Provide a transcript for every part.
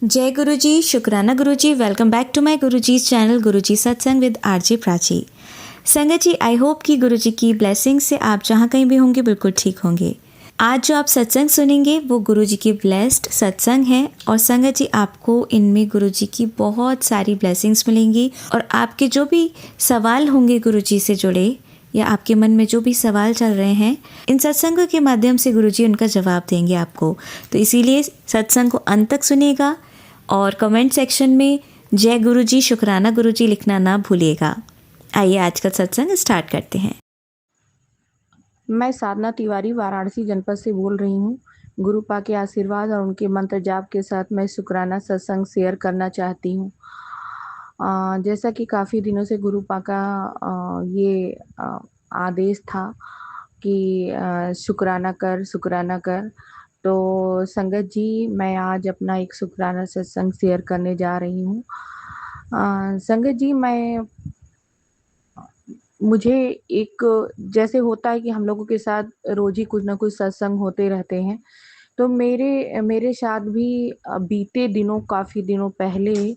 जय गुरु जी, शुक्राना गुरु जी। Welcome back to my Guru ji channel गुरु जी सत्संग विद आरजे प्राची। संगत जी, आई होप कि गुरु जी की ब्लेसिंग से आप जहाँ कहीं भी होंगे बिल्कुल ठीक होंगे। आज जो आप सत्संग सुनेंगे वो गुरु जी की ब्लेस्ड सत्संग है और संगत जी आपको इनमें गुरु जी की बहुत सारी ब्लेसिंग्स मिलेंगी और आपके जो भी सवाल होंगे गुरु जी से जुड़े या आपके मन में जो भी सवाल चल रहे हैं, इन सत्संगों के माध्यम से गुरु जी उनका जवाब देंगे आपको। तो इसीलिए सत्संग को अंत तक सुनिएगा और कमेंट सेक्शन में जय गुरु जी, शुक्राना गुरु जी लिखना ना भूलिएगा। आइए आज का सत्संग स्टार्ट करते हैं। मैं साधना तिवारी वाराणसी जनपद से बोल रही हूँ। गुरु पा के आशीर्वाद और उनके मंत्र जाप के साथ मैं शुक्राना सत्संग शेयर करना चाहती हूँ। जैसा कि काफ़ी दिनों से गुरु पा का ये आदेश था कि शुक्राना कर। तो संगत जी, मैं आज अपना एक शुक्राना सत्संग शेयर करने जा रही हूँ। संगत जी, मुझे एक जैसे होता है कि हम लोगों के साथ रोज़ ही कुछ ना कुछ सत्संग होते रहते हैं। तो मेरे मेरे साथ भी बीते दिनों काफ़ी दिनों पहले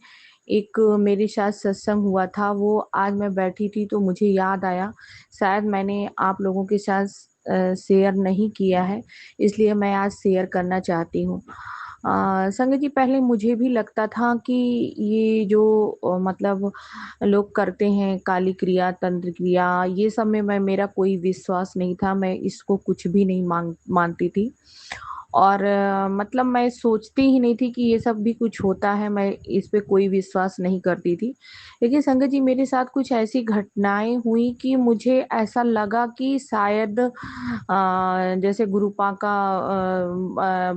एक मेरे साथ सत्संग हुआ था। वो आज मैं बैठी थी तो मुझे याद आया, शायद मैंने आप लोगों के साथ शेयर नहीं किया है, इसलिए मैं आज शेयर करना चाहती हूँ। संगत जी, पहले मुझे भी लगता था कि ये जो मतलब लोग करते हैं काली क्रिया, तंत्र क्रिया, ये सब में मेरा कोई विश्वास नहीं था। मैं इसको कुछ भी नहीं मानती थी और मतलब मैं सोचती ही नहीं थी कि ये सब भी कुछ होता है, मैं इस पे कोई विश्वास नहीं करती थी। लेकिन संगत जी, मेरे साथ कुछ ऐसी घटनाएँ हुई कि मुझे ऐसा लगा कि शायद जैसे गुरुपा का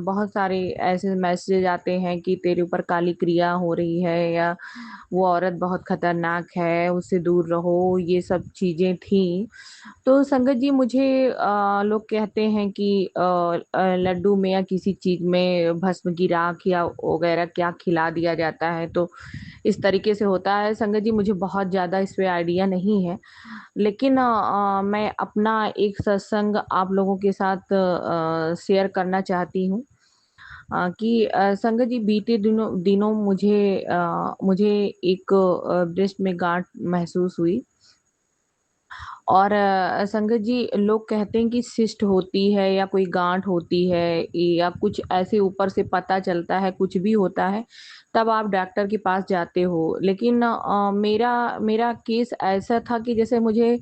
बहुत सारे ऐसे मैसेज आते हैं कि तेरे ऊपर काली क्रिया हो रही है या वो औरत बहुत खतरनाक है, उससे दूर रहो, ये सब चीज़ें थी। तो संगत जी, मुझे लोग कहते हैं कि लड्डू में या किसी चीज़ में भस्म की राख या वगैरह क्या खिला दिया जाता है, तो इस तरीके से होता है। संगत जी, मुझे बहुत ज़्यादा इस पे आइडिया नहीं है। लेकिन मैं अपना एक सत्संग आप लोगों के साथ शेयर करना चाहती हूँ। कि संगत जी, बीते दिनों दिनों मुझे एक ब्रेस्ट में गाँठ महसूस हुई और संगत जी, लोग कहते हैं कि सिस्ट होती है या कोई गाँठ होती है या कुछ ऐसे ऊपर से पता चलता है, कुछ भी होता है, तब आप डॉक्टर के पास जाते हो। लेकिन मेरा मेरा केस ऐसा था कि जैसे मुझे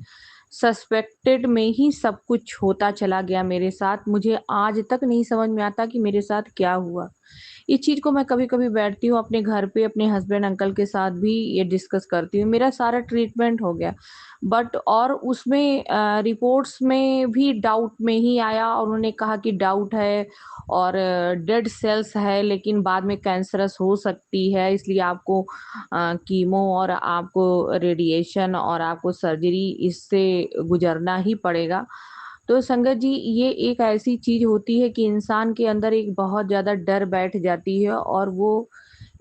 सस्पेक्टेड में ही सब कुछ होता चला गया मेरे साथ। मुझे आज तक नहीं समझ में आता कि मेरे साथ क्या हुआ। इस चीज़ को मैं कभी-कभी बैठती हूँ अपने घर पे अपने हस्बैंड अंकल के साथ भी ये डिस्कस करती हूँ। मेरा सारा ट्रीटमेंट हो गया, बट और उसमें रिपोर्ट्स में भी डाउट में ही आया और उन्होंने कहा कि डाउट है और डेड सेल्स है, लेकिन बाद में कैंसरस हो सकती है, इसलिए आपको कीमो और आपको रेडिएशन और आपको सर्जरी इससे गुजरना ही पड़ेगा। तो संगत जी, ये एक ऐसी चीज़ होती है कि इंसान के अंदर एक बहुत ज़्यादा डर बैठ जाती है और वो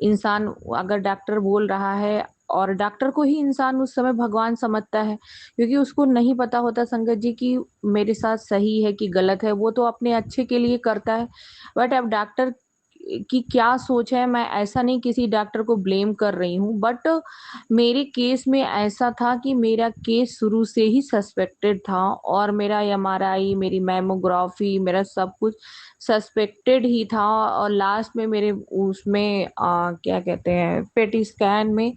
इंसान अगर डॉक्टर बोल रहा है और डॉक्टर को ही इंसान उस समय भगवान समझता है, क्योंकि उसको नहीं पता होता संगत जी कि मेरे साथ सही है कि गलत है, वो तो अपने अच्छे के लिए करता है। बट अब डॉक्टर की क्या सोच है, मैं ऐसा नहीं किसी डॉक्टर को ब्लेम कर रही हूँ, बट मेरे केस में ऐसा था कि मेरा केस शुरू से ही सस्पेक्टेड था और मेरा एमआरआई, मेरी मैमोग्राफी, मेरा सब कुछ सस्पेक्टेड ही था और लास्ट में मेरे उसमें क्या कहते हैं पेटी स्कैन में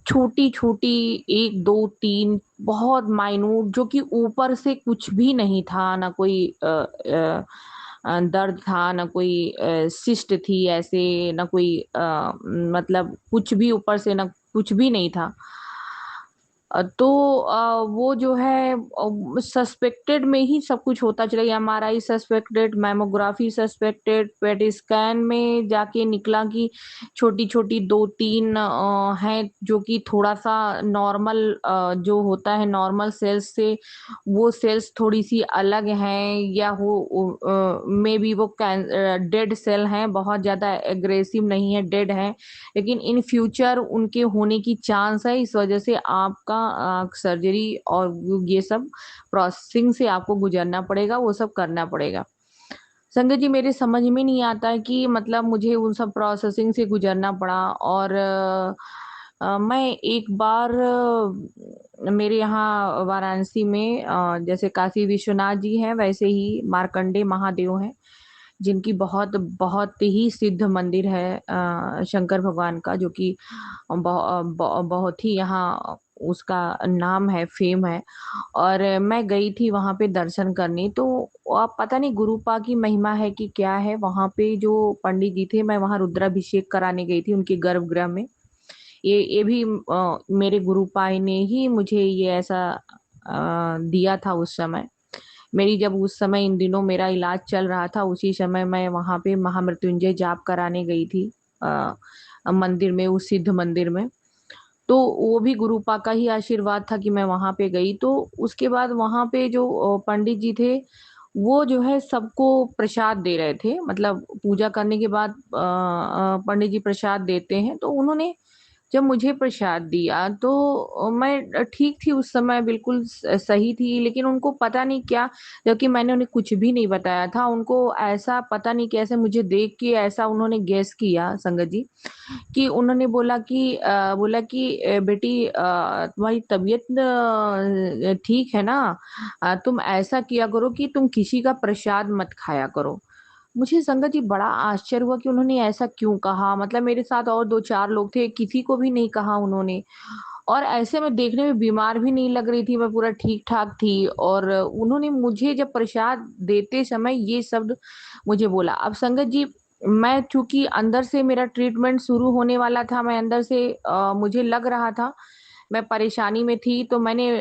छोटी-छोटी 1, 2, 3 बहुत माइन्यूट जो कि ऊपर से कुछ भी नहीं था, ना कोई दर्द था, ना कोई सिस्ट थी ऐसे, ना कोई मतलब कुछ भी ऊपर से ना कुछ भी नहीं था। तो वो जो है सस्पेक्टेड में ही सब कुछ होता चला गया। MRI suspected, mammography suspected, PET scan में जाके निकला कि छोटी-छोटी 2-3 हैं जो कि थोड़ा-सा नॉर्मल जो होता है नॉर्मल सेल्स से वो सेल्स थोड़ी-सी अलग हैं या मेबी वो डेड सेल हैं, बहुत ज़्यादा एग्रेसिव नहीं है, डेड हैं। लेकिन इन फ्यूचर उनके होने की चांस है, इस वजह से आपका सर्जरी और ये सब प्रोसेसिंग से आपको गुजरना पड़ेगा, वो सब करना पड़ेगा। संगत जी, मेरे समझ में नहीं आता है कि मतलब मुझे उन सब प्रोसेसिंग से गुजरना पड़ा। और मैं एक बार मेरे यहाँ वाराणसी में जैसे काशी विश्वनाथ जी हैं, वैसे ही मार्कंडे महादेव हैं, जिनकी बहुत बहुत ही सिद्ध मंदिर है शंकर भगवान का, जो कि बहुत ही यहाँ उसका नाम है, फेम है। और मैं गई थी वहां पे दर्शन करने। तो आप पता नहीं गुरुपा की महिमा है कि क्या है, वहां पे जो पंडित जी थे, मैं वहां रुद्राभिषेक कराने गई थी उनके गर्भगृह में। ये भी मेरे गुरुपा ने ही मुझे ये ऐसा दिया था उस समय। मेरी जब उस समय इन दिनों मेरा इलाज चल रहा था, उसी समय मैं वहां पे महामृत्युंजय जाप कराने गई थी अ, मंदिर में, उस सिद्ध मंदिर में। तो वो भी गुरुपा का ही आशीर्वाद था कि मैं वहां पे गई। तो उसके बाद वहां पे जो पंडित जी थे, वो जो है सबको प्रसाद दे रहे थे। मतलब पूजा करने के बाद पंडित जी प्रसाद देते हैं, तो उन्होंने जब मुझे प्रसाद दिया तो मैं ठीक थी उस समय, बिल्कुल सही थी। लेकिन उनको पता नहीं क्या, जबकि मैंने उन्हें कुछ भी नहीं बताया था, उनको ऐसा पता नहीं कैसे मुझे देख के ऐसा उन्होंने गेस किया संगत जी, कि उन्होंने बोला कि बेटी तुम्हारी तबीयत ठीक है ना, तुम ऐसा किया करो कि तुम किसी का प्रसाद मत खाया करो। मुझे संगत जी बड़ा आश्चर्य हुआ कि उन्होंने ऐसा क्यों कहा। मतलब मेरे साथ और दो चार लोग थे, किसी को भी नहीं कहा उन्होंने। और ऐसे में देखने में बीमार भी नहीं लग रही थी, मैं पूरा ठीक ठाक थी। और उन्होंने मुझे जब प्रसाद देते समय ये शब्द मुझे बोला। अब संगत जी, मैं चूंकि अंदर से मेरा ट्रीटमेंट शुरू होने वाला था, मैं अंदर से मुझे लग रहा था मैं परेशानी में थी। तो मैंने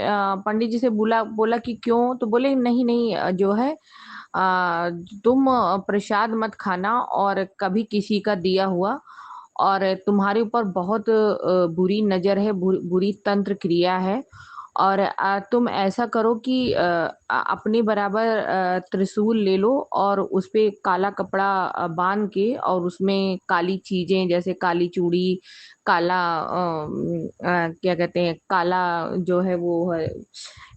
पंडित जी से बोला कि क्यों। तो बोले नहीं नहीं, जो है तुम प्रसाद मत खाना, और कभी किसी का दिया हुआ। और तुम्हारे ऊपर बहुत बुरी नजर है, बुरी तंत्र क्रिया है। और तुम ऐसा करो कि अपने बराबर त्रिशूल ले लो, और उस पे काला कपड़ा बांध के, और उसमें काली चीजें जैसे काली चूड़ी, काला क्या कहते हैं, काला जो है वो है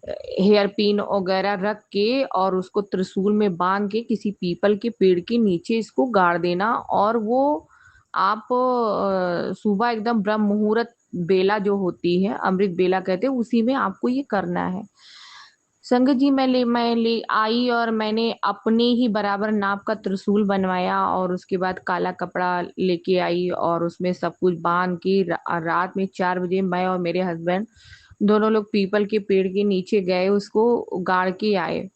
हेयर पिन वगैरह रख के, और उसको त्रिशूल में बांध के किसी पीपल के पेड़ के नीचे इसको गाड़ देना। और वो आप सुबह एकदम ब्रह्म मुहूर्त बेला जो होती है, अमृत बेला कहते हैं, उसी में आपको ये करना है। संगत जी, मैं ले आई, और मैंने अपने ही बराबर नाप का त्रिशूल बनवाया, और उसके बाद काला कपड़ा लेके आई, और उसमें सब कुछ बांध के रात में 4 बजे मैं और मेरे हस्बैंड दोनों लोग पीपल के पेड़ के नीचे गए, उसको गाड़ के आए।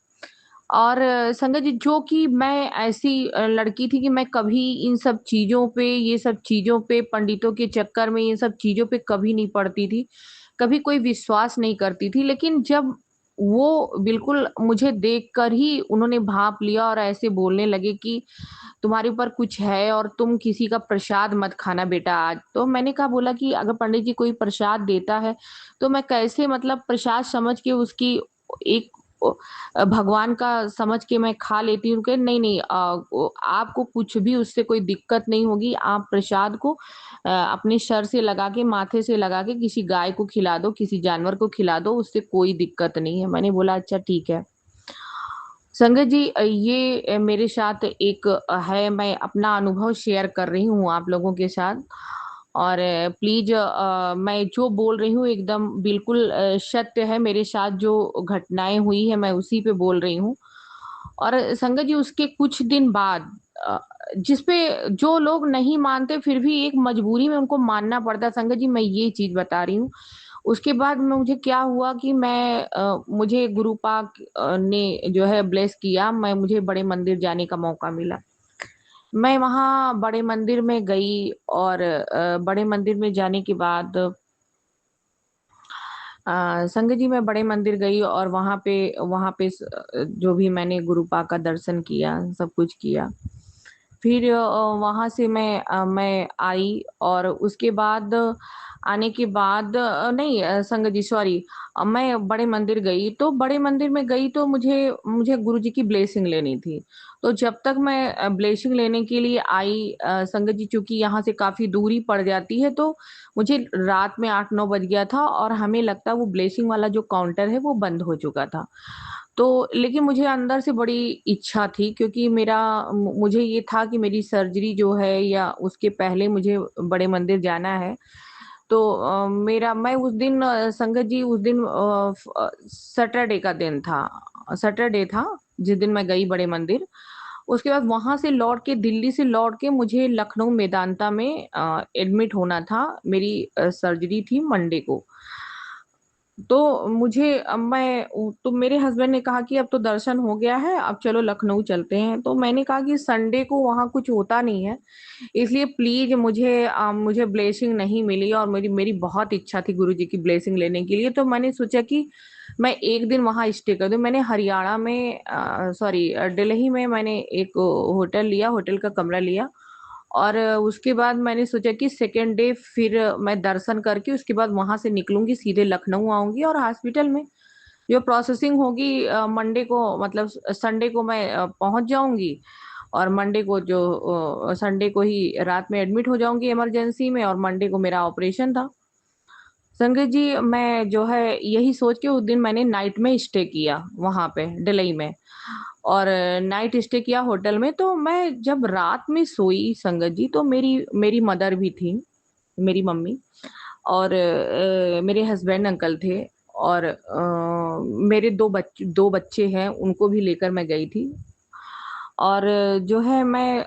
और संगत जी, जो कि मैं ऐसी लड़की थी कि मैं कभी इन सब चीजों पे, ये सब चीजों पे, पंडितों के चक्कर में, ये सब चीजों पे कभी नहीं पड़ती थी, कभी कोई विश्वास नहीं करती थी। लेकिन जब वो बिल्कुल मुझे देखकर ही उन्होंने भाप लिया और ऐसे बोलने लगे कि तुम्हारे ऊपर कुछ है, और तुम किसी का प्रसाद मत खाना बेटा आज। तो मैंने कहा, बोला कि अगर पंडित जी कोई प्रसाद देता है तो मैं कैसे, मतलब प्रसाद समझ के उसकी एक भगवान का समझ के मैं खा लेती हूँ। कि नहीं नहीं, आपको कुछ भी उससे कोई दिक्कत नहीं होगी। आप प्रसाद को अपने सर से लगा के, माथे से लगा के किसी गाय को खिला दो, किसी जानवर को खिला दो, उससे कोई दिक्कत नहीं है। मैंने बोला अच्छा ठीक है। संगत जी, ये मेरे साथ एक है, मैं अपना अनुभव शेयर कर रही हूँ आप लोगों के साथ। और प्लीज, मैं जो बोल रही हूँ एकदम बिल्कुल सत्य है। मेरे साथ जो घटनाएं हुई है, मैं उसी पे बोल रही हूँ। और संगत जी, उसके कुछ दिन बाद जिसपे जो लोग नहीं मानते फिर भी एक मजबूरी में उनको मानना पड़ता है। संगत जी, मैं ये चीज बता रही हूँ। उसके बाद मुझे क्या हुआ कि मुझे गुरु पाक ने जो है ब्लेस किया, मुझे बड़े मंदिर जाने का मौका मिला। मैं वहाँ बड़े मंदिर में गई, और बड़े मंदिर में जाने के बाद संगत जी, मैं बड़े मंदिर गई, और वहाँ पे जो भी मैंने गुरु पाक का दर्शन किया, सब कुछ किया। फिर वहां से मैं आई, और उसके बाद आने के बाद नहीं, संगत जी सॉरी, मैं बड़े मंदिर गई। तो बड़े मंदिर में गई तो मुझे मुझे गुरु जी की ब्लेसिंग लेनी थी। तो जब तक मैं ब्लेसिंग लेने के लिए आई, संगत जी, चूंकि यहाँ से काफी दूरी पड़ जाती है, तो मुझे रात में 8-9 बज गया था, और हमें लगता है वो ब्लेसिंग वाला जो काउंटर है वो बंद हो चुका था। तो लेकिन मुझे अंदर से बड़ी इच्छा थी, क्योंकि मुझे ये था कि मेरी सर्जरी जो है या उसके पहले मुझे बड़े मंदिर जाना है। तो मेरा मैं उस दिन संगत जी उस दिन सैटरडे का दिन था, सैटरडे था जिस दिन मैं गई बड़े मंदिर। उसके बाद वहां से लौट के, दिल्ली से लौट के मुझे लखनऊ मेदांता में एडमिट होना था। मेरी सर्जरी थी मंडे को। तो तो मेरे हस्बैंड ने कहा कि अब तो दर्शन हो गया है, अब चलो लखनऊ चलते हैं। तो मैंने कहा कि संडे को वहाँ कुछ होता नहीं है, इसलिए प्लीज मुझे ब्लेसिंग नहीं मिली, और मेरी मेरी बहुत इच्छा थी गुरु जी की ब्लेसिंग लेने के लिए। तो मैंने सोचा कि मैं एक दिन वहाँ स्टे कर दूं। मैंने हरियाणा में, सॉरी, दिल्ली में मैंने एक होटल लिया, होटल का कमरा लिया। और उसके बाद मैंने सोचा कि सेकेंड डे फिर मैं दर्शन करके उसके बाद वहां से निकलूंगी, सीधे लखनऊ आऊंगी, और हॉस्पिटल में जो प्रोसेसिंग होगी मंडे को, मतलब संडे को मैं पहुंच जाऊंगी। और मंडे को संडे को ही रात में एडमिट हो जाऊंगी इमरजेंसी में, और मंडे को मेरा ऑपरेशन था। संगत जी, मैं जो है यही सोच के उस दिन मैंने नाइट में स्टे किया वहां पे दिल्ली में, और नाइट स्टे किया होटल में। तो मैं जब रात में सोई संगत जी, तो मेरी मेरी मदर भी थी, मेरी मम्मी, और मेरे हस्बैंड अंकल थे, और मेरे दो बच्चे हैं, उनको भी लेकर मैं गई थी। और जो है मैं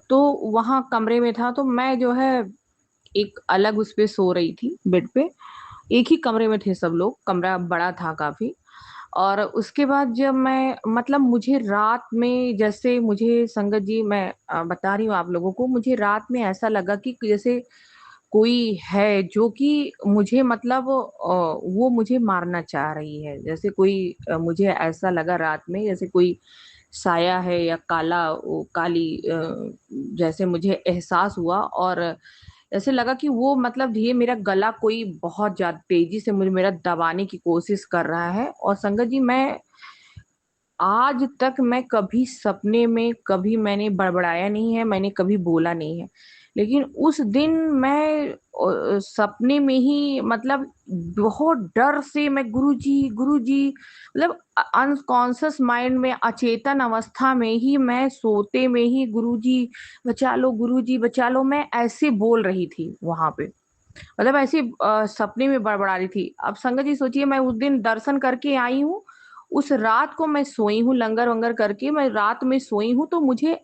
तो वहाँ कमरे में था, तो मैं जो है एक अलग उस पे सो रही थी बेड पे। एक ही कमरे में थे सब लोग, कमरा बड़ा था काफी। और उसके बाद जब मैं, मतलब मुझे रात में, जैसे मुझे संगत जी मैं बता रही हूँ आप लोगों को, मुझे रात में ऐसा लगा कि जैसे कोई है जो कि मुझे, मतलब वो मुझे मारना चाह रही है। जैसे कोई मुझे ऐसा लगा रात में जैसे कोई साया है या काली, जैसे मुझे एहसास हुआ। और ऐसे लगा कि वो, मतलब ये मेरा गला कोई बहुत ज्यादा तेजी से मुझे मेरा दबाने की कोशिश कर रहा है। और संगत जी, मैं आज तक मैं कभी सपने में कभी मैंने बड़बड़ाया नहीं है, मैंने कभी बोला नहीं है। लेकिन उस दिन मैं सपने में ही, मतलब बहुत डर से मैं गुरु जी, मतलब अनकॉन्शियस माइंड में, अचेतन अवस्था में ही, मैं सोते में ही, गुरु जी बचा लो, गुरु जी बचा लो, मैं ऐसे बोल रही थी वहां पे। मतलब ऐसे सपने में बड़बड़ा रही थी। अब संगत जी सोचिए, मैं उस दिन दर्शन करके आई हूँ, उस रात को मैं सोई हूँ, लंगर वंगर करके मैं रात में सोई हूँ। तो मुझे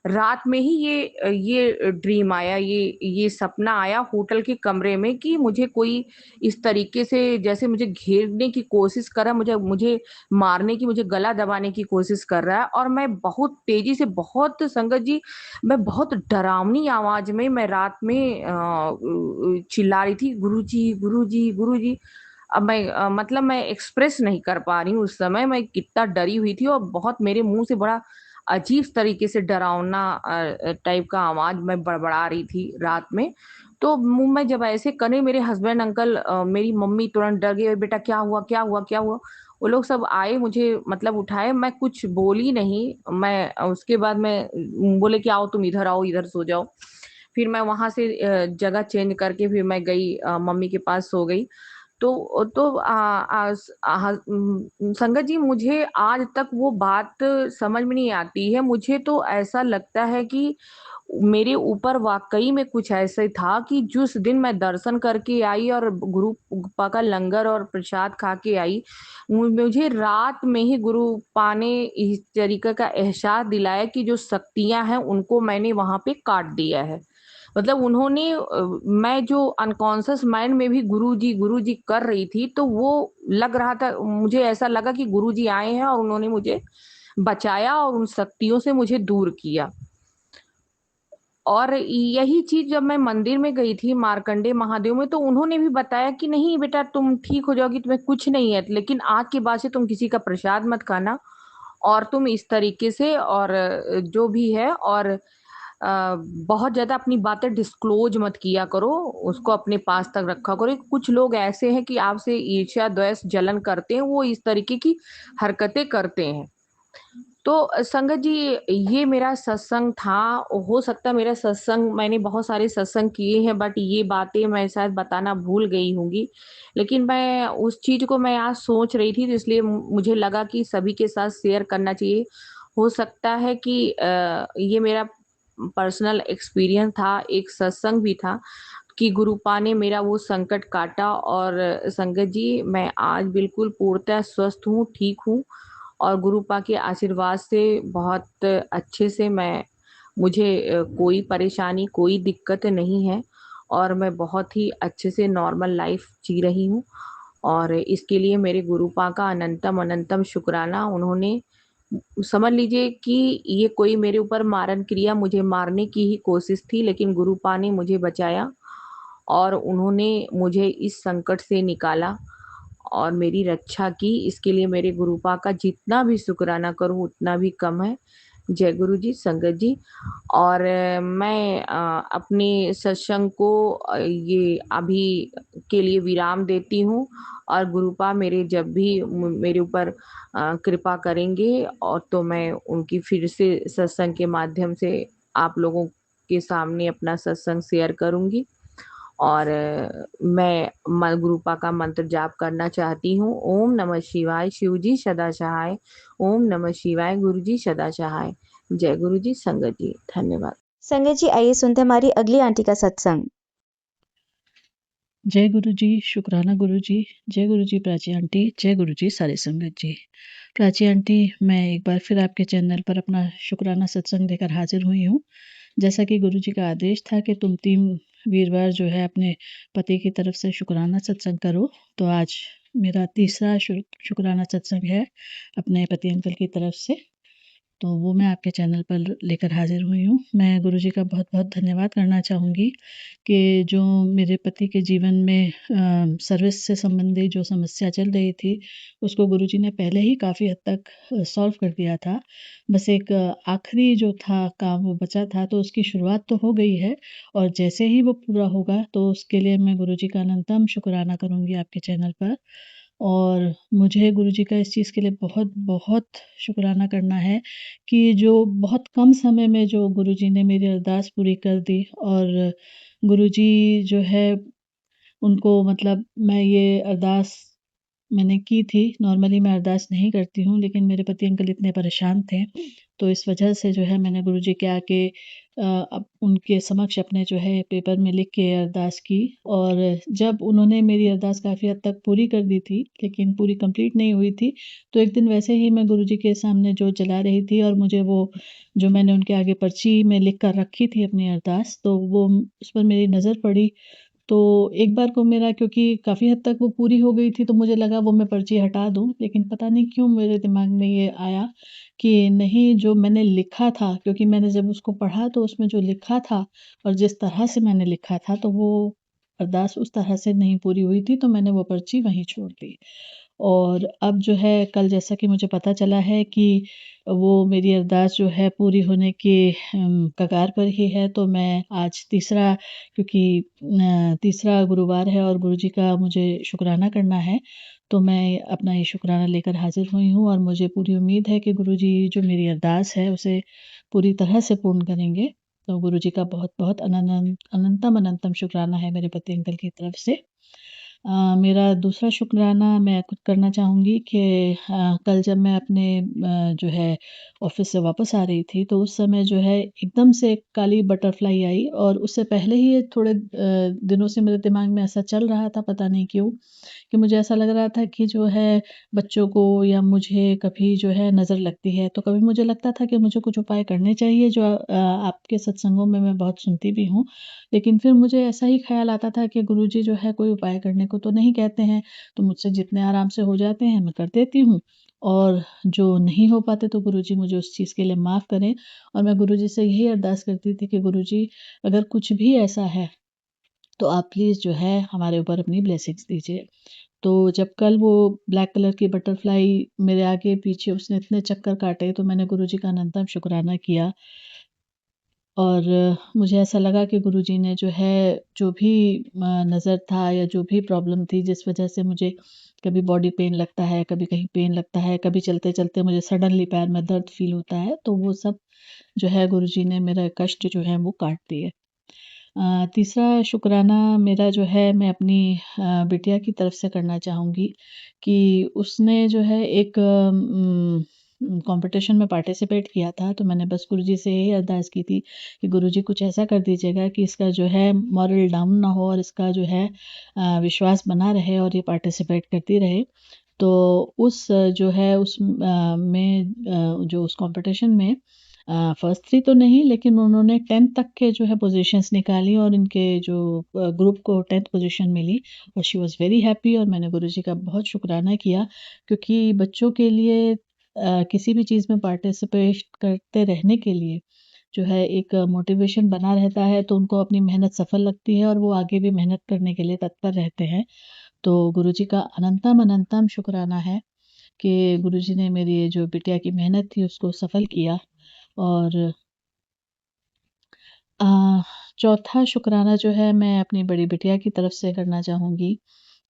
रात में ही ये ड्रीम आया, ये सपना आया होटल के कमरे में, कि मुझे कोई इस तरीके से जैसे मुझे घेरने की कोशिश कर रहा है, मुझे मुझे मारने की, मुझे गला दबाने की कोशिश कर रहा है। और मैं बहुत तेजी से, बहुत संगत जी, मैं बहुत डरावनी आवाज में मैं रात में चिल्ला रही थी, गुरु जी, गुरु जी, गुरु जी। अब मैं मतलब मैं एक्सप्रेस नहीं कर पा रही हूँ उस समय, मैं कितना डरी हुई थी, और बहुत मेरे मुंह से बड़ा अजीब तरीके से डरावना टाइप का आवाज मैं बड़बड़ा रही थी रात में। तो मुंह में जब ऐसे करे, मेरे हस्बैंड अंकल, मेरी मम्मी तुरंत डर गई, "अरे बेटा, क्या हुआ, क्या हुआ, क्या हुआ?" वो लोग सब आए, मुझे मतलब उठाए, मैं कुछ बोली नहीं। मैं उसके बाद मैं बोले कि आओ, तुम इधर आओ, इधर सो जाओ। फिर मैं वहां से जगह चेंज करके फिर मैं गई, मम्मी के पास सो गई। तो संगत जी, मुझे आज तक वो बात समझ में नहीं आती है। मुझे तो ऐसा लगता है कि मेरे ऊपर वाकई में कुछ ऐसे था कि जिस दिन मैं दर्शन करके आई और गुरु पा का लंगर और प्रसाद खा के आई, मुझे रात में ही गुरु पा ने इस तरीके का एहसास दिलाया कि जो शक्तियां हैं उनको मैंने वहां पे काट दिया है। मतलब उन्होंने मैं जो अनकॉन्शियस माइंड में भी गुरु जी कर रही थी, तो वो लग रहा था, मुझे ऐसा लगा कि गुरु जी आए हैं और उन्होंने मुझे बचाया और उन शक्तियों से मुझे दूर किया। और यही चीज जब मैं मंदिर में गई थी मार्कंडे महादेव में, तो उन्होंने भी बताया कि नहीं बेटा, तुम ठीक हो जाओगी, तुम्हें कुछ नहीं है, लेकिन आज के बाद से तुम किसी का प्रसाद मत खाना, और तुम इस तरीके से, और जो भी है, और बहुत ज्यादा अपनी बातें डिस्क्लोज मत किया करो, उसको अपने पास तक रखा करो। कुछ लोग ऐसे हैं कि आपसे ईर्ष्या, द्वेष, जलन करते हैं, वो इस तरीके की हरकतें करते हैं। तो संगत जी, ये मेरा सत्संग था। हो सकता है मेरा सत्संग, मैंने बहुत सारे सत्संग किए हैं, बट ये बातें मैं शायद बताना भूल गई होंगी। लेकिन मैं उस चीज़ को मैं आज सोच रही थी, तो इसलिए मुझे लगा कि सभी के साथ शेयर करना चाहिए। हो सकता है कि ये मेरा पर्सनल एक्सपीरियंस था, एक सत्संग भी था कि गुरुपा ने मेरा वो संकट काटा। और संगत जी, मैं आज बिल्कुल पूर्णतः स्वस्थ हूँ, ठीक हूँ, और गुरुपा के आशीर्वाद से बहुत अच्छे से मुझे कोई परेशानी, कोई दिक्कत नहीं है, और मैं बहुत ही अच्छे से नॉर्मल लाइफ जी रही हूँ। और इसके लिए मेरे गुरुपा का अनंतम अनंतम शुक्राना। उन्होंने, समझ लीजिए कि ये कोई मेरे ऊपर मारन क्रिया, मुझे मारने की ही कोशिश थी, लेकिन गुरुपा ने मुझे बचाया और उन्होंने मुझे इस संकट से निकाला और मेरी रक्षा की। इसके लिए मेरे गुरुपा का जितना भी शुक्राना करूँ उतना भी कम है। जय गुरु जी, संगत जी। और मैं अपने सत्संग को ये अभी के लिए विराम देती हूँ, और गुरुपा मेरे जब भी मेरे ऊपर कृपा करेंगे, और तो मैं उनकी फिर से सत्संग के माध्यम से आप लोगों के सामने अपना सत्संग शेयर करूँगी। और मैं गुरुपा का मंत्र जाप करना चाहती हूँ। ओम नमः शिवाय, शिव जी सदा सहाय। ओम नमः शिवाय, गुरु जी सदा सहाय। जय गुरु जी, संगत जी, धन्यवाद। संगत जी, आइए सुनते हैं हमारी अगली आंटी का सत्संग। जय गुरु जी, शुक्राना गुरु जी। जय गुरु जी प्राची आंटी, जय गुरु जी सारे संगत जी। प्राची आंटी, मैं एक बार फिर आपके चैनल पर अपना शुक्राना सत्संग लेकर हाजिर हुई हूँ। जैसा कि गुरु जी का आदेश था कि तुम 3 वीरवार जो है अपने पति की तरफ से शुक्राना सत्संग करो, तो आज मेरा तीसरा शुक्राना सत्संग है अपने पति अंकल की तरफ से। तो वो मैं आपके चैनल पर लेकर हाजिर हुई हूँ। मैं गुरुजी का बहुत-बहुत धन्यवाद करना चाहूँगी कि जो मेरे पति के जीवन में सर्विस से संबंधित जो समस्या चल रही थी, उसको गुरुजी ने पहले ही काफ़ी हद तक सॉल्व कर दिया था। बस एक आखिरी जो था काम वो बचा था, तो उसकी शुरुआत तो हो गई है, और जैसे ही वो पूरा होगा तो उसके लिए मैं गुरुजी का अनंतम शुक्राना करूँगी आपके चैनल पर। और मुझे गुरुजी का इस चीज़ के लिए बहुत-बहुत शुक्राना करना है कि जो बहुत कम समय में जो गुरुजी ने मेरी अरदास पूरी कर दी। और गुरुजी जो है, उनको मतलब मैं ये अरदास मैंने की थी। नॉर्मली मैं अरदास नहीं करती हूँ, लेकिन मेरे पति अंकल इतने परेशान थे, तो इस वजह से जो है मैंने गुरुजी के आके अब उनके समक्ष अपने जो है पेपर में लिख के अरदास की। और जब उन्होंने मेरी अरदास काफ़ी हद तक पूरी कर दी थी, लेकिन पूरी कंप्लीट नहीं हुई थी, तो एक दिन वैसे ही मैं गुरुजी के सामने जोत जला रही थी, और मुझे वो जो मैंने उनके आगे पर्ची में लिख कर रखी थी अपनी अरदास, तो वो उस पर मेरी नज़र पड़ी। तो एक बार को मेरा, क्योंकि काफ़ी हद तक वो पूरी हो गई थी, तो मुझे लगा वो मैं पर्ची हटा दूँ, लेकिन पता नहीं क्यों मेरे दिमाग में ये आया कि नहीं, जो मैंने लिखा था, क्योंकि मैंने जब उसको पढ़ा तो उसमें जो लिखा था और जिस तरह से मैंने लिखा था, तो वो अरदास उस तरह से नहीं पूरी हुई थी, तो मैंने वो पर्ची वहीं छोड़ दी। और अब जो है कल जैसा कि मुझे पता चला है कि वो मेरी अरदास जो है पूरी होने के कगार पर ही है, तो मैं आज तीसरा, क्योंकि तीसरा गुरुवार है और गुरुजी का मुझे शुक्राना करना है, तो मैं अपना ये शुक्राना लेकर हाजिर हुई हूँ। और मुझे पूरी उम्मीद है कि गुरुजी जो मेरी अरदास है उसे पूरी तरह से पूर्ण करेंगे। तो गुरुजी का बहुत-बहुत अनंतम अनंतम शुक्राना है मेरे पति अंकल की तरफ से। मेरा दूसरा शुक्राना मैं खुद करना चाहूँगी कि कल जब मैं अपने जो है ऑफ़िस से वापस आ रही थी, तो उस समय जो है एकदम से एक काली बटरफ्लाई आई, और उससे पहले ही ये थोड़े दिनों से मेरे दिमाग में ऐसा चल रहा था, पता नहीं क्यों, कि मुझे ऐसा लग रहा था कि जो है बच्चों को या मुझे कभी जो है नज़र लगती है, तो कभी मुझे लगता था कि मुझे कुछ उपाय करने चाहिए, जो आपके सत्संगों में मैं बहुत सुनती भी हूँ। लेकिन फिर मुझे ऐसा ही ख़्याल आता था कि गुरुजी जो है कोई उपाय करने को तो नहीं कहते हैं, तो मुझसे जितने आराम से हो जाते हैं मैं कर देती हूँ, और जो नहीं हो पाते तो गुरुजी मुझे उस चीज़ के लिए माफ़ करें। और मैं गुरुजी से यही अरदास करती थी कि गुरुजी, अगर कुछ भी ऐसा है, तो आप प्लीज़ जो है हमारे ऊपर अपनी ब्लेसिंग्स दीजिए। तो जब कल वो ब्लैक कलर की बटरफ्लाई मेरे आगे पीछे उसने इतने चक्कर काटे, तो मैंने गुरुजी का अनंतम शुक्राना किया। और मुझे ऐसा लगा कि गुरुजी ने जो है जो भी नज़र था या जो भी प्रॉब्लम थी जिस वजह से मुझे कभी बॉडी पेन लगता है, कभी कहीं पेन लगता है, कभी चलते-चलते मुझे सडनली पैर में दर्द फ़ील होता है, तो वो सब जो है गुरुजी ने मेरा कष्ट जो है वो काट दिए। तीसरा शुक्राना मेरा जो है मैं अपनी बिटिया की तरफ से करना चाहूँगी कि उसने जो है एक कॉम्पिटिशन में पार्टिसिपेट किया था, तो मैंने बस गुरुजी से यही अरदास की थी कि गुरुजी कुछ ऐसा कर दीजिएगा कि इसका जो है मॉरल डाउन ना हो और इसका जो है विश्वास बना रहे और ये पार्टिसिपेट करती रहे। तो उस जो है जो उस कॉम्पिटिशन में फर्स्ट 3 तो नहीं, लेकिन उन्होंने 10th तक के जो है पोज़ीशंस निकाली और इनके जो ग्रुप को 10th पोज़ीशन मिली और शी वाज़ वेरी हैप्पी और मैंने गुरुजी का बहुत शुक्राना किया क्योंकि बच्चों के लिए किसी भी चीज़ में पार्टिसिपेट करते रहने के लिए जो है एक मोटिवेशन बना रहता है, तो उनको अपनी मेहनत सफल लगती है और वो आगे भी मेहनत करने के लिए तत्पर रहते हैं। तो गुरुजी का अनंतम अनंतम शुक्राना है कि गुरुजी ने मेरी ये जो बिटिया की मेहनत थी उसको सफल किया। और अ, चौथा शुक्राना जो है मैं अपनी बड़ी बिटिया की तरफ से करना चाहूँगी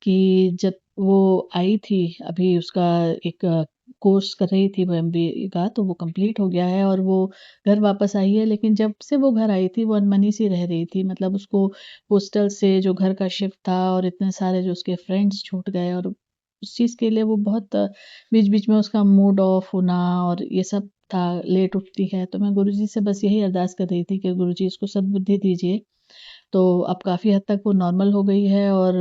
कि जब वो आई थी, अभी उसका एक कोर्स कर रही थी वो एमबीए का, तो वो कंप्लीट हो गया है और वो घर वापस आई है। लेकिन जब से वो घर आई थी वो अनमनी सी रह रही थी, मतलब उसको हॉस्टल से जो घर का शिफ्ट था और इतने सारे जो उसके फ्रेंड्स छूट गए और उस चीज़ के लिए वो बहुत बीच-बीच में उसका मूड ऑफ होना और ये सब था, लेट उठती है। तो मैं गुरुजी से बस यही अरदास कर रही थी कि गुरुजी इसको सद्बुद्धि दीजिए। तो अब काफ़ी हद तक वो नॉर्मल हो गई है और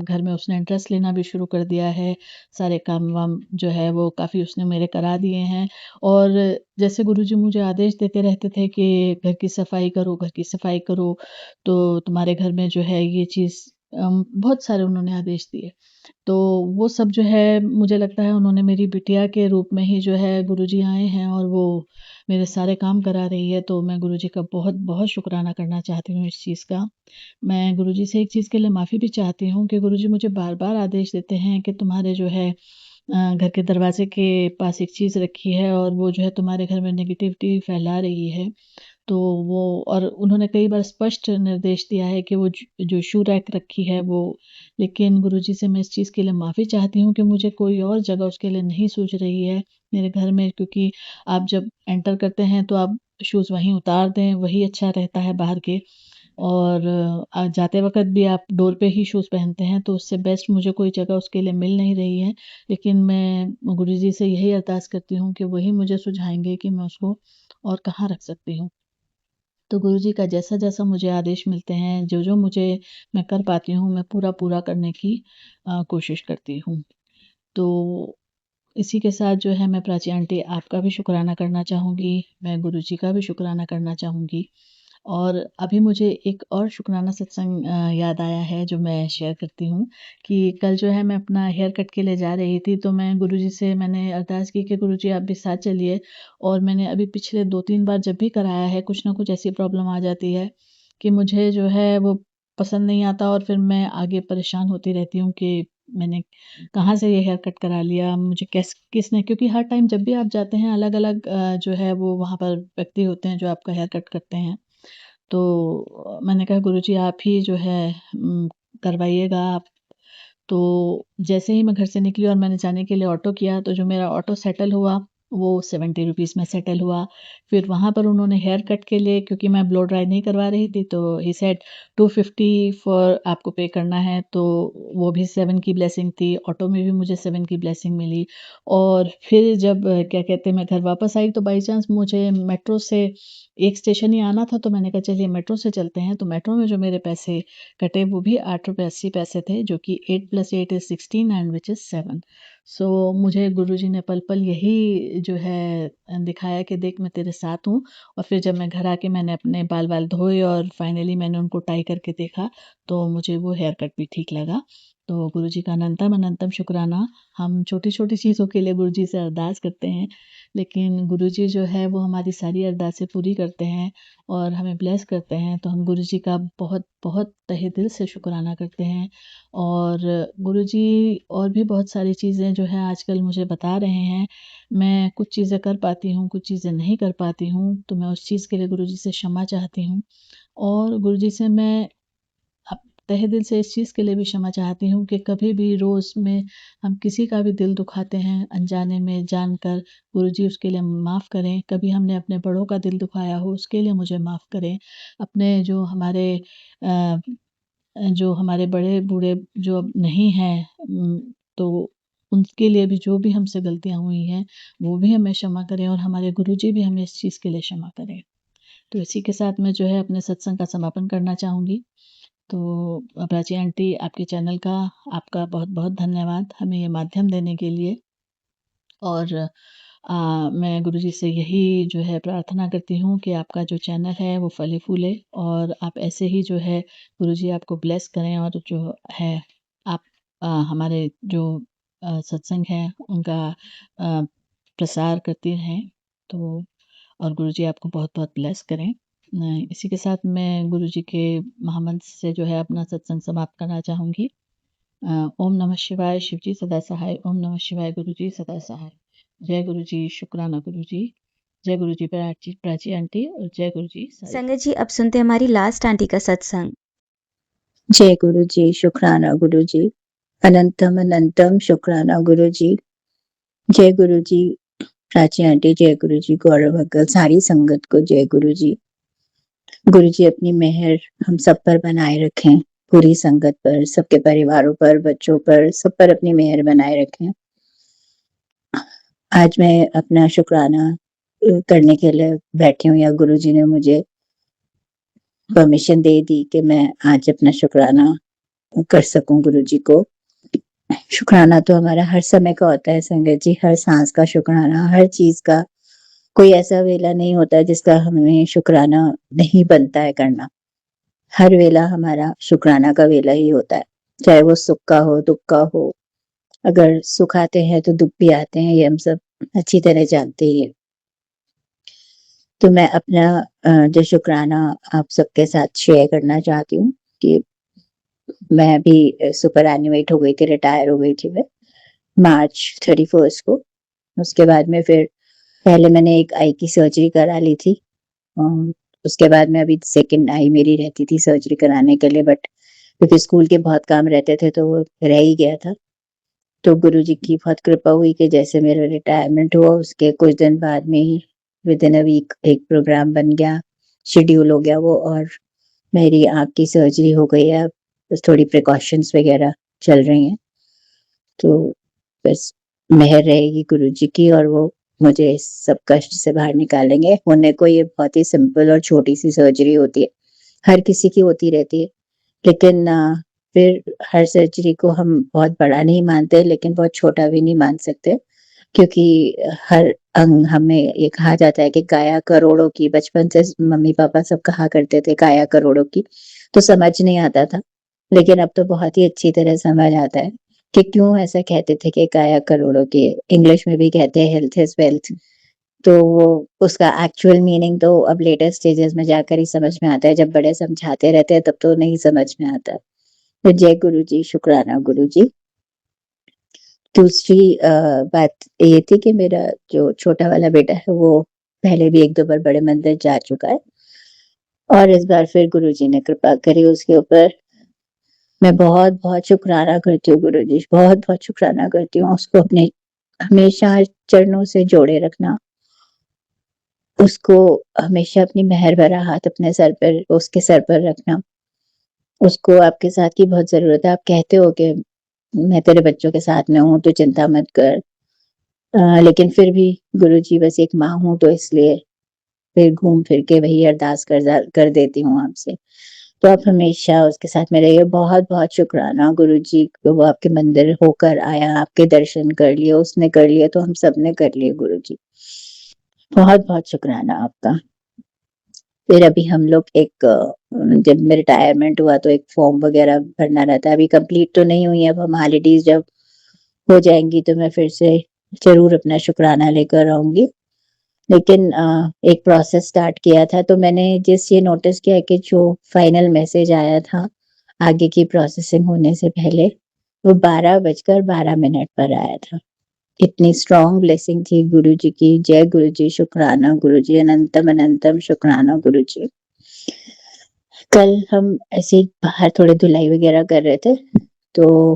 घर में उसने इंटरेस्ट लेना भी शुरू कर दिया है। सारे काम-वाम जो है वो काफ़ी उसने मेरे करा दिए हैं और जैसे गुरुजी मुझे आदेश देते रहते थे कि घर की सफाई करो, घर की सफाई करो, तो तुम्हारे घर में जो है ये चीज़ बहुत सारे उन्होंने आदेश दिए। तो वो सब जो है मुझे लगता है उन्होंने मेरी बिटिया के रूप में ही जो है गुरुजी आए हैं और वो मेरे सारे काम करा रही है, तो मैं गुरुजी का बहुत-बहुत शुक्राना करना चाहती हूँ इस चीज़ का। मैं गुरुजी से एक चीज़ के लिए माफ़ी भी चाहती हूँ कि गुरुजी मुझे बार-बार आदेश देते हैं कि तुम्हारे जो है घर के दरवाज़े के पास एक चीज़ रखी है और वो जो है तुम्हारे घर में नेगेटिविटी फैला रही है। तो वो और उन्होंने कई बार स्पष्ट निर्देश दिया है कि वो जो शू रैक रखी है वो, लेकिन गुरुजी से मैं इस चीज़ के लिए माफ़ी चाहती हूँ कि मुझे कोई और जगह उसके लिए नहीं सूझ रही है मेरे घर में, क्योंकि आप जब एंटर करते हैं तो आप शूज़ वहीं उतार दें, वही अच्छा रहता है बाहर के। और जाते वक़्त भी आप डोर पे ही शूज़ पहनते हैं, तो उससे बेस्ट मुझे कोई जगह उसके लिए मिल नहीं रही है। लेकिन मैं गुरुजी से यही अरदास करती हूँ कि वही मुझे सुझाएँगे कि मैं उसको और कहाँ रख सकती हूँ। तो गुरुजी का जैसा-जैसा मुझे आदेश मिलते हैं, जो-जो मुझे मैं कर पाती हूँ, मैं पूरा-पूरा करने की कोशिश करती हूँ। तो इसी के साथ जो है मैं प्राची आंटी आपका भी शुक्राना करना चाहूँगी, मैं गुरुजी का भी शुक्राना करना चाहूँगी। और अभी मुझे एक और शुक्राना सत्संग याद आया है जो मैं शेयर करती हूँ कि कल जो है मैं अपना हेयर कट के लिए जा रही थी, तो मैं गुरुजी से मैंने अरदास की कि गुरुजी आप भी साथ चलिए। और मैंने अभी पिछले 2-3 बार जब भी कराया है कुछ ना कुछ ऐसी प्रॉब्लम आ जाती है कि मुझे जो है वो पसंद नहीं आता और फिर मैं आगे परेशान होती रहती हूँ कि मैंने कहाँ से ये हेयर कट करा लिया, मुझे किसने, क्योंकि हर टाइम जब भी आप जाते हैं अलग-अलग जो है वो वहाँ पर व्यक्ति होते हैं जो आपका हेयर कट करते हैं। तो मैंने कहा गुरुजी आप ही जो है करवाइएगा आप। तो जैसे ही मैं घर से निकली और मैंने जाने के लिए ऑटो किया, तो जो मेरा ऑटो सेटल हुआ वो 70 रुपीज़ में सेटल हुआ। फिर वहाँ पर उन्होंने हेयर कट के लिए, क्योंकि मैं ब्लो ड्राई नहीं करवा रही थी, तो ही सेड 250 फॉर आपको पे करना है, तो वो भी 7 की ब्लेसिंग थी। ऑटो में भी मुझे 7 की ब्लेसिंग मिली। और फिर जब क्या कहते हैं मैं घर वापस आई, तो बाई चांस मुझे मेट्रो से एक स्टेशन ही आना था, तो मैंने कहा चलिए मेट्रो से चलते हैं। तो मेट्रो में जो मेरे पैसे कटे वो भी 8 रुपए 80 पैसे थे, जो कि 8 + 8 इज़ 16 एंड व्हिच इज़ 7। सो मुझे गुरुजी ने पल-पल यही जो है दिखाया कि देख मैं तेरे साथ हूँ। और फिर जब मैं घर आके मैंने अपने बाल-वाल धोए और फाइनली मैंने उनको टाई करके देखा, तो मुझे वो हेयर कट भी ठीक लगा। तो गुरुजी का अनंतम अनंतम शुक्राना। हम छोटी-छोटी चीज़ों के लिए गुरुजी से अरदास करते हैं, लेकिन गुरुजी जो है वो हमारी सारी अरदासें पूरी करते हैं और हमें ब्लेस करते हैं। तो हम गुरुजी का बहुत-बहुत तहे दिल से शुक्राना करते हैं। और गुरुजी और भी बहुत सारी चीज़ें जो है आजकल मुझे बता रहे हैं। मैं कुछ चीज़ें कर पाती हूँ, कुछ चीज़ें नहीं कर पाती हूँ, तो मैं उस चीज़ के लिए गुरुजी से क्षमा चाहती हूँ। और गुरुजी से मैं अब तहे दिल से इस चीज़ के लिए भी क्षमा चाहती हूँ कि कभी भी रोज़ में हम किसी का भी दिल दुखाते हैं अनजाने में जानकर, गुरुजी उसके लिए माफ़ करें। कभी हमने अपने बड़ों का दिल दुखाया हो उसके लिए मुझे माफ़ करें। अपने अ, जो हमारे बड़े बूढ़े जो अब नहीं हैं, तो उनके लिए भी जो भी हमसे गलतियाँ हुई हैं वो भी हमें क्षमा करें और हमारे गुरुजी भी हमें इस चीज़ के लिए क्षमा करें। तो इसी के साथ मैं जो है अपने सत्संग का समापन करना चाहूँगी। तो प्राची आंटी, आपके चैनल का आपका बहुत-बहुत धन्यवाद हमें ये माध्यम देने के लिए। और मैं गुरुजी से यही जो है प्रार्थना करती हूँ कि आपका जो चैनल है वो फले-फूले और आप ऐसे ही जो है गुरुजी आपको ब्लेस करें और जो है आप हमारे जो सत्संग है उनका प्रसार करती रहें। तो और गुरुजी आपको बहुत-बहुत ब्लेस करें। इसी के साथ मैं गुरुजी के महामंत्र से जो है अपना सत्संग समाप्त करना चाहूँगी। ओम नमः शिवाय, शिवजी सदा सहाय। ओम नमः शिवाय, गुरुजी सदा सहाय। जय गुरुजी, शुक्राना गुरुजी। जय गुरुजी प्राची आंटी और जय गुरुजी साई। संगत जी, अब सुनते हैं हमारी लास्ट आंटी का सत्संग। जय गुरु जी, शुक्राना गुरु जी, अनंतम अनंतम शुक्राना गुरु जी। जय गुरु जी प्राची आंटी, जय गुरु जी गौरव अंकल, सारी संगत को जय गुरु जी। गुरु जी अपनी मेहर हम सब पर बनाए रखें, पूरी संगत पर, सबके परिवारों पर, बच्चों पर, सब पर अपनी मेहर बनाए रखें। आज मैं अपना शुक्राना करने के लिए बैठी हूँ या गुरु जी ने मुझे परमिशन दे दी कि मैं आज अपना शुक्राना कर सकूं गुरु जी को। शुक्राना तो हमारा हर समय का होता है संगत जी, हर सांस का शुक्राना, हर चीज का। कोई ऐसा वेला नहीं होता जिसका हमें शुक्राना नहीं बनता है करना। हर वेला हमारा शुक्राना का वेला ही होता है, चाहे वो सुख का हो, दुख का हो। अगर सुख आते हैं तो दुख भी आते हैं, ये हम सब अच्छी तरह जानते ही हैं। तो मैं अपना जो शुक्राना आप सबके साथ शेयर करना चाहती हूँ कि मैं अभी सुपर एनिमेट हो गई थी, रिटायर हो गई थी मैं मार्च 31 को। उसके बाद में फिर पहले मैंने एक आई की सर्जरी करा ली थी। उसके बाद में अभी सेकंड आई मेरी रहती थी सर्जरी कराने के लिए, बट क्योंकि स्कूल के बहुत काम रहते थे तो वो रह ही गया था। तो गुरुजी की बहुत कृपा हुई कि जैसे मेरा रिटायरमेंट हुआ उसके कुछ दिन बाद में ही विद इन अ वीक एक प्रोग्राम बन गया, शेड्यूल हो गया वो, और मेरी आँख की सर्जरी हो गई है। बस थोड़ी प्रिकॉशंस वगैरह चल रही हैं। तो बस मेहर रहेगी गुरुजी की और वो मुझे इस सब कष्ट से बाहर निकालेंगे। होने को ये बहुत ही सिंपल और छोटी-सी सर्जरी होती है, हर किसी की होती रहती है। लेकिन फिर हर सर्जरी को हम बहुत बड़ा नहीं मानते, लेकिन बहुत छोटा भी नहीं मान सकते, क्योंकि हर अंग हमें ये कहा जाता है कि काया करोड़ों की। बचपन से मम्मी-पापा सब कहा करते थे काया करोड़ों की, तो समझ नहीं आता था। लेकिन अब तो बहुत ही अच्छी तरह समझ आता है कि क्यों ऐसा कहते थे कि काया करोड़ों की। इंग्लिश में भी कहते हैं हेल्थ इज़ वेल्थ। तो वो उसका एक्चुअल मीनिंग तो अब लेटर स्टेजेस में जाकर ही समझ में आता है, जब बड़े समझाते रहते हैं तब तो नहीं समझ में आता। तो जय गुरु जी, शुक्राना गुरु जी। दूसरी बात ये थी कि मेरा जो छोटा वाला बेटा है वो पहले भी 1-2 बार बड़े मंदिर जा चुका है और इस बार फिर गुरुजी ने कृपा करी उसके ऊपर। मैं बहुत-बहुत शुक्राना करती हूँ गुरुजी, बहुत-बहुत शुक्राना करती हूँ। उसको अपने हमेशा चरणों से जोड़े रखना। उसको हमेशा अपनी मेहर भरा हाथ अपने सर पर, उसके सर पर रखना। उसको आपके साथ की बहुत ज़रूरत है। आप कहते हो कि मैं तेरे बच्चों के साथ में हूँ, तू चिंता मत कर। लेकिन फिर भी गुरुजी बस एक माँ हूँ तो इसलिए फिर घूम फिर के वही अरदास कर देती हूँ आपसे। तो आप हमेशा उसके साथ में रहिए। बहुत-बहुत शुक्राना गुरुजी को, वो आपके मंदिर होकर आया, आपके दर्शन कर लिए, उसने कर लिए तो हम सबने कर लिए गुरुजी। बहुत-बहुत शुक्राना आपका। फिर अभी हम लोग जब मेरा रिटायरमेंट हुआ तो एक फॉर्म वगैरह भरना रहता है, अभी कंप्लीट तो नहीं हुई है। अब हम हॉलीडेज जब हो जाएंगी तो मैं फिर से जरूर अपना शुक्राना लेकर आऊंगी। लेकिन एक प्रोसेस स्टार्ट किया था तो मैंने जिस ये नोटिस किया कि जो फाइनल मैसेज आया था आगे की प्रोसेसिंग होने से पहले, वो 12:12 पर आया था। इतनी स्ट्रॉन्ग ब्लेसिंग थी गुरु जी की। जय गुरु जी, शुक्राना गुरु जी, अनंतम अनंतम शुक्राना गुरु जी। कल हम ऐसे ही बाहर थोड़े धुलाई वगैरह कर रहे थे तो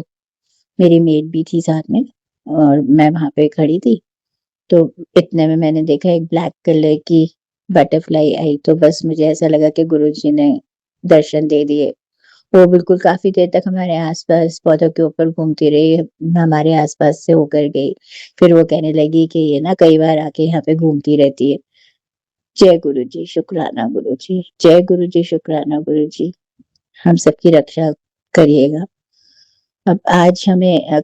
मेरी मेड भी थी साथ में और मैं वहां पे खड़ी थी, तो इतने में मैंने देखा एक ब्लैक कलर की बटरफ्लाई आई, तो बस मुझे ऐसा लगा कि गुरुजी ने दर्शन दे दिए। वो बिल्कुल काफी देर तक हमारे आसपास पौधों के ऊपर घूमती रही, हमारे आसपास से होकर गई। फिर वो कहने लगी कि ये ना कई बार आके यहाँ पे घूमती रहती है। जय गुरु जी, शुक्राना गुरु जी, जय गुरु जी, शुक्राना गुरु जी, हम सबकी रक्षा करिएगा। अब आज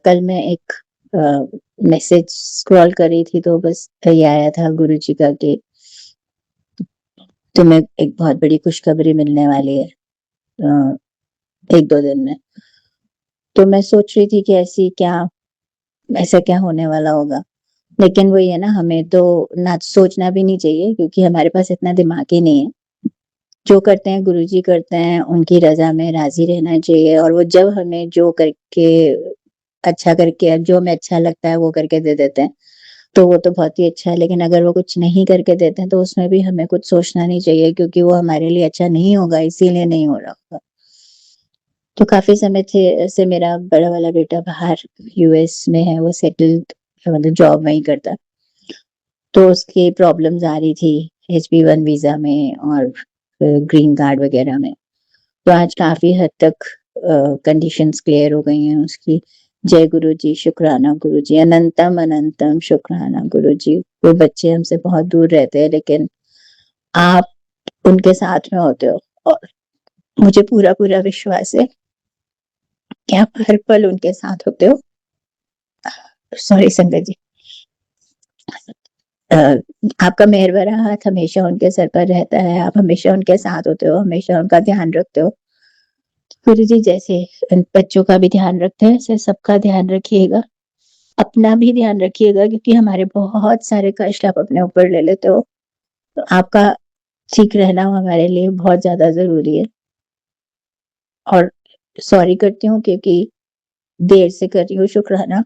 कल मैं एक मैसेज स्क्रॉल कर रही थी तो बस ये आया था गुरु जी का कि तुम्हें एक बहुत बड़ी खुशखबरी मिलने वाली है 1-2 दिन में। तो मैं सोच रही थी कि ऐसा क्या होने वाला होगा। लेकिन वही है ना, हमें तो ना सोचना भी नहीं चाहिए क्योंकि हमारे पास इतना दिमाग ही नहीं है। जो करते हैं गुरुजी करते हैं, उनकी रजा में राजी रहना चाहिए। और वो जब हमें जो करके जो हमें अच्छा लगता है वो करके दे देते हैं तो वो तो बहुत ही अच्छा है। लेकिन अगर वो कुछ नहीं करके देते हैं तो उसमें भी हमें कुछ सोचना नहीं चाहिए क्योंकि वो हमारे लिए अच्छा नहीं होगा, इसीलिए नहीं हो रहा होगा। तो काफी समय से मेरा बड़ा वाला बेटा बाहर यूएस में है, वो सेटल्ड, मतलब जॉब वहीं करता। तो उसकी प्रॉब्लम्स आ रही थी H-1B वीजा में और ग्रीन कार्ड वगैरह में। तो आज काफी हद तक कंडीशंस क्लियर हो गई हैं उसकी। जय गुरु जी, शुक्राना गुरु जी, अनंतम अनंतम शुक्राना गुरु जी। वो बच्चे हमसे बहुत दूर रहते हैं लेकिन आप उनके साथ में होते हो और मुझे पूरा पूरा विश्वास है कि आप हर पल उनके साथ होते हो। सॉरी संगत जी। आपका मेहर भरा हाथ हमेशा उनके सर पर रहता है, आप हमेशा उनके साथ होते हो, हमेशा उनका ध्यान रखते हो। गुरु जी जैसे इन बच्चों का भी ध्यान रखते हैं ऐसे सबका ध्यान रखिएगा, अपना भी ध्यान रखिएगा क्योंकि हमारे बहुत सारे कष्ट आप अपने ऊपर ले लेते हो। तो आपका ठीक रहना हमारे लिए बहुत ज्यादा जरूरी है। और सॉरी करती हूँ क्योंकि देर से कर रही हूँ शुक्राना,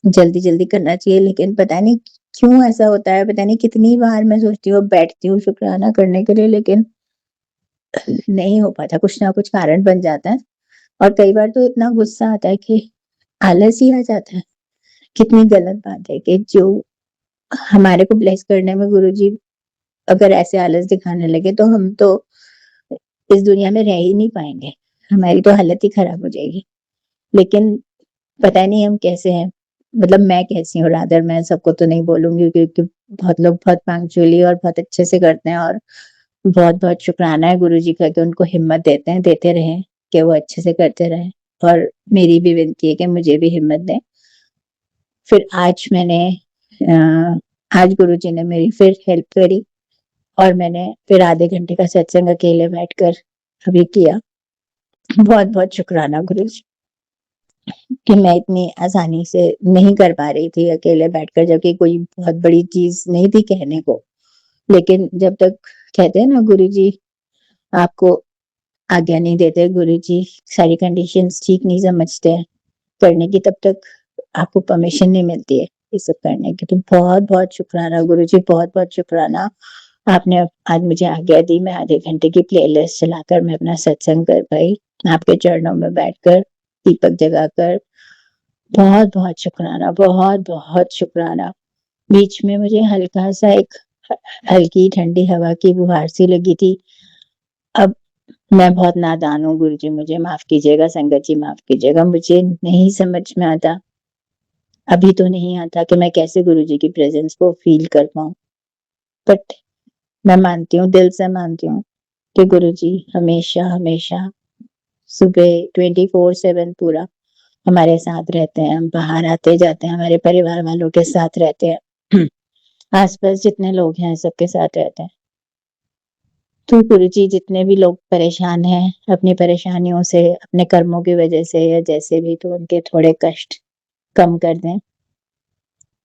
जल्दी जल्दी करना चाहिए लेकिन पता नहीं क्यों ऐसा होता है। पता नहीं कितनी बार मैं सोचती हूँ, बैठती हूँ शुक्राना करने के लिए लेकिन नहीं हो पाता, कुछ ना कुछ कारण बन जाता है। और कई बार तो इतना गुस्सा आता है कि आलस ही आ जाता है। कितनी गलत बात है कि जो हमारे को ब्लेस करने में गुरुजी अगर ऐसे आलस दिखाने लगे तो हम तो इस दुनिया में रह ही नहीं पाएंगे, हमारी तो हालत ही खराब हो जाएगी। लेकिन पता नहीं हम कैसे हैं, मतलब मैं कैसी हूँ रादर, मैं सबको तो नहीं बोलूंगी क्योंकि बहुत लोग बहुत पंक्चुअली और बहुत अच्छे से करते हैं। और बहुत बहुत शुक्राना है गुरुजी का कि उनको हिम्मत देते हैं, देते रहें कि वो अच्छे से करते रहें। और मेरी भी विनती है कि मुझे भी हिम्मत दें। फिर आज गुरुजी ने मेरी फिर हेल्प करी और मैंने फिर आधे घंटे का सत्संग अकेले बैठकर अभी किया। बहुत बहुत शुक्राना गुरुजी कि मैं इतनी आसानी से नहीं कर पा रही थी अकेले बैठकर, जबकि कोई बहुत बड़ी चीज नहीं थी कहने को। लेकिन जब तक कहते हैं ना गुरुजी आपको आज्ञा नहीं देते, गुरुजी सारी कंडीशंस ठीक नहीं समझते हैं करने की, तब तक आपको परमिशन नहीं मिलती है ये सब करने की। तो बहुत बहुत शुक्राना गुरुजी, बहुत बहुत शुक्राना। आपने आज मुझे आज्ञा दी, मैं आधे घंटे की प्लेलिस्ट चलाकर मैं अपना सत्संग कर पाई, आपके चरणों में बैठकर दीपक जगाकर। बहुत बहुत शुक्राना, बहुत बहुत शुक्राना। बीच में मुझे हल्का सा एक हल्की ठंडी हवा की फुहार सी लगी थी। अब मैं बहुत नादान हूँ गुरुजी, मुझे माफ कीजिएगा, संगत जी माफ कीजिएगा, मुझे नहीं समझ में आता, अभी तो नहीं आता कि मैं कैसे गुरुजी की प्रेजेंस को फील कर पाऊं। बट मैं मानती हूँ, दिल से मानती हूँ कि गुरुजी हमेशा हमेशा सुबह 24/7 पूरा हमारे साथ रहते हैं। हम बाहर आते जाते हैं, हमारे परिवार वालों के साथ रहते हैं, आसपास जितने लोग हैं सबके साथ रहते हैं। तो गुरुजी जितने भी लोग परेशान हैं अपनी परेशानियों से, अपने कर्मों की वजह से या जैसे भी, तो उनके थोड़े कष्ट कम कर दें,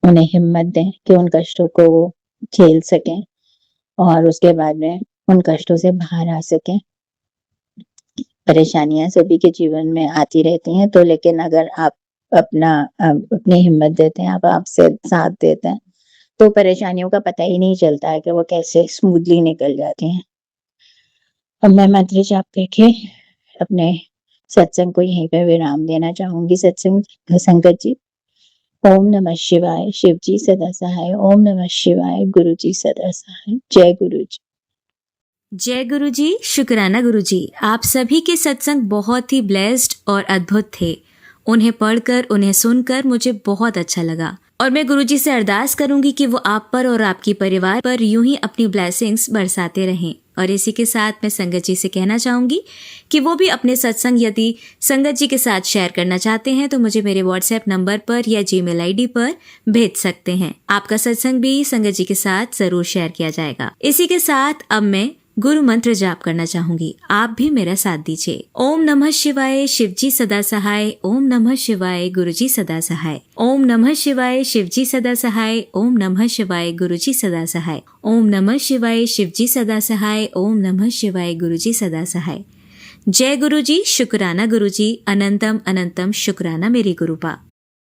उन्हें हिम्मत दें कि उन कष्टों को वो झेल सकें और उसके बाद में उन कष्टों से बाहर आ सकें। परेशानियां सभी के जीवन में आती रहती हैं, तो लेकिन अगर आप अपनी हिम्मत देते हैं, आप आपसे साथ देते हैं, तो परेशानियों का पता ही नहीं चलता है कि वो कैसे स्मूथली निकल जाती हैं। अब मैं मंत्र जाप करके अपने सत्संग को यहीं पे विराम देना चाहूंगी। संगत जी, ओम नमः शिवाय, शिव जी सदा सहाय। ओम नमः शिवाय, गुरु जी सदा सहाय। जय गुरु जी। जय गुरु जी। शुक्राना गुरु जी, आप सभी के सत्संग बहुत ही ब्लेस्ड और अद्भुत थे। उन्हें पढ़कर, उन्हें सुनकर मुझे बहुत अच्छा लगा और मैं गुरु जी से अरदास करूंगी कि वो आप पर और आपकी परिवार पर यूं ही अपनी ब्लेसिंग्स बरसाते रहें। और इसी के साथ मैं संगत जी से कहना चाहूंगी कि वो भी अपने सत्संग यदि संगत जी के साथ शेयर करना चाहते हैं तो मुझे मेरे व्हाट्सएप नंबर पर या जीमेल आईडी पर भेज सकते हैं। आपका सत्संग भी संगत जी के साथ जरूर शेयर किया जाएगा। इसी के साथ अब मैं गुरु मंत्र जाप करना चाहूंगी, आप भी मेरा साथ दीजिए। ओम नमः शिवाय, शिव जी सदा सहाय। ओम नमः शिवाय, गुरु जी सदा सहाय। ओम नमः शिवाय, शिव जी सदा सहाय। ओम नमः शिवाय, गुरु जी सदा सहाय। ओम नमः शिवाय, शिव जी सदा सहाय। ओम नमः शिवाय, गुरु जी सदा सहाय। जय गुरु जी। शुक्राना गुरु जी। अनंतम अनंतम शुक्राना मेरी गुरुपा।